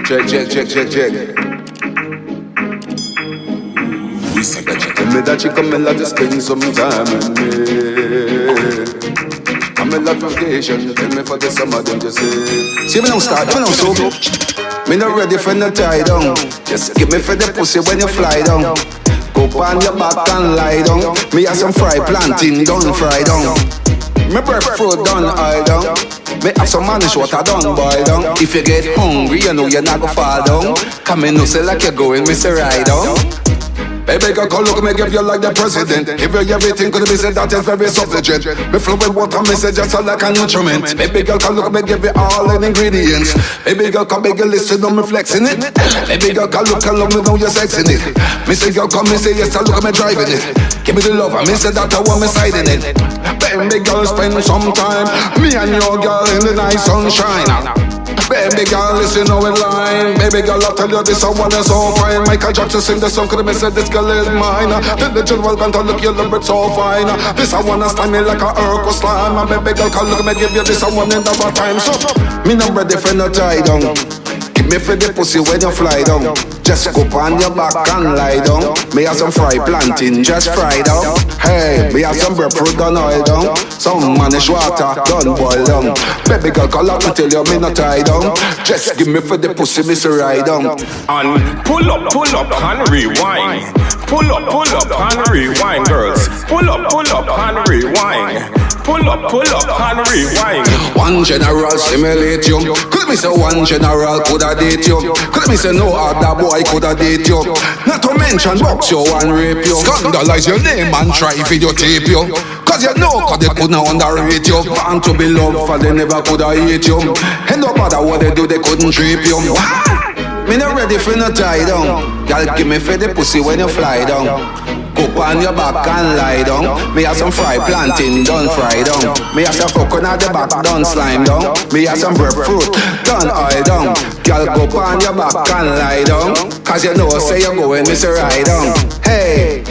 Check. Tell me that you come and love to spend some time with me. I'm in love vacation, tell me for the summer, then just say. See me now start, me now so. Me not ready for no tie down. Just give me for the pussy when you fly down. Go on your back and lie down. Me have some fried plantain done, fry down. Me breadfruit done, eye down. Me have some manish water done, boil down. If you get hungry, you know you're not gonna fall down. Come in, no say like you're going, me say ride down. Baby girl, come look me, give you like the president. Give you everything, could be said that is very sufficient. Me flow with water, me say just like a nutriment. Baby girl, come look me, give you all the ingredients. Baby girl, come make you listen to me flexing it. Baby girl, come look and love me, know you're sexing it. Me say girl, come, me say yes, I look at me driving it. Give me the love, and me say that I want me siding it. Baby girl, spend some time, me and your girl in the night sunshine. Baby girl, listen how it line. Baby girl, I'll tell you this, I want it so fine. Michael Jackson sing the song, could have said this girl is mine. Tell the general band to look, you look it so fine. This I wanna stand me like a Urkel slime. And baby girl, come look me, give you this, I want it over time. So, me not ready for no tie down. Give me for the pussy when you fly down. Just go on your back and lie down. Me have some fried plantain, just fried down. Hey, me have some breadfruit done oil down. Some manish water done boil down. Baby girl, call up and tell you me not tie down. Just give me for the pussy, me say ride down. And pull up and rewind. Pull up and rewind, girls. Pull up and rewind. Pull up and rewind. One general simulate you. Could me say one general coulda date you. Could me say no other boy coulda date you. Not to mention box you and rape you. Scandalize your name and try videotape you. Cause you know cause they couldn't underrate you. Want to be loved for they never coulda hate you. And no matter what they do they couldn't drape you. Me not ready for no tie down. Y'all give me for the pussy when you fly down. Go on your back and lie down. Me have some fried plantain done fry down. Me have some coconut the back done slime down. Me have some breadfruit done oil down. Girl go on your back and lie down. Cause you know say you're going, me say ride down. Hey.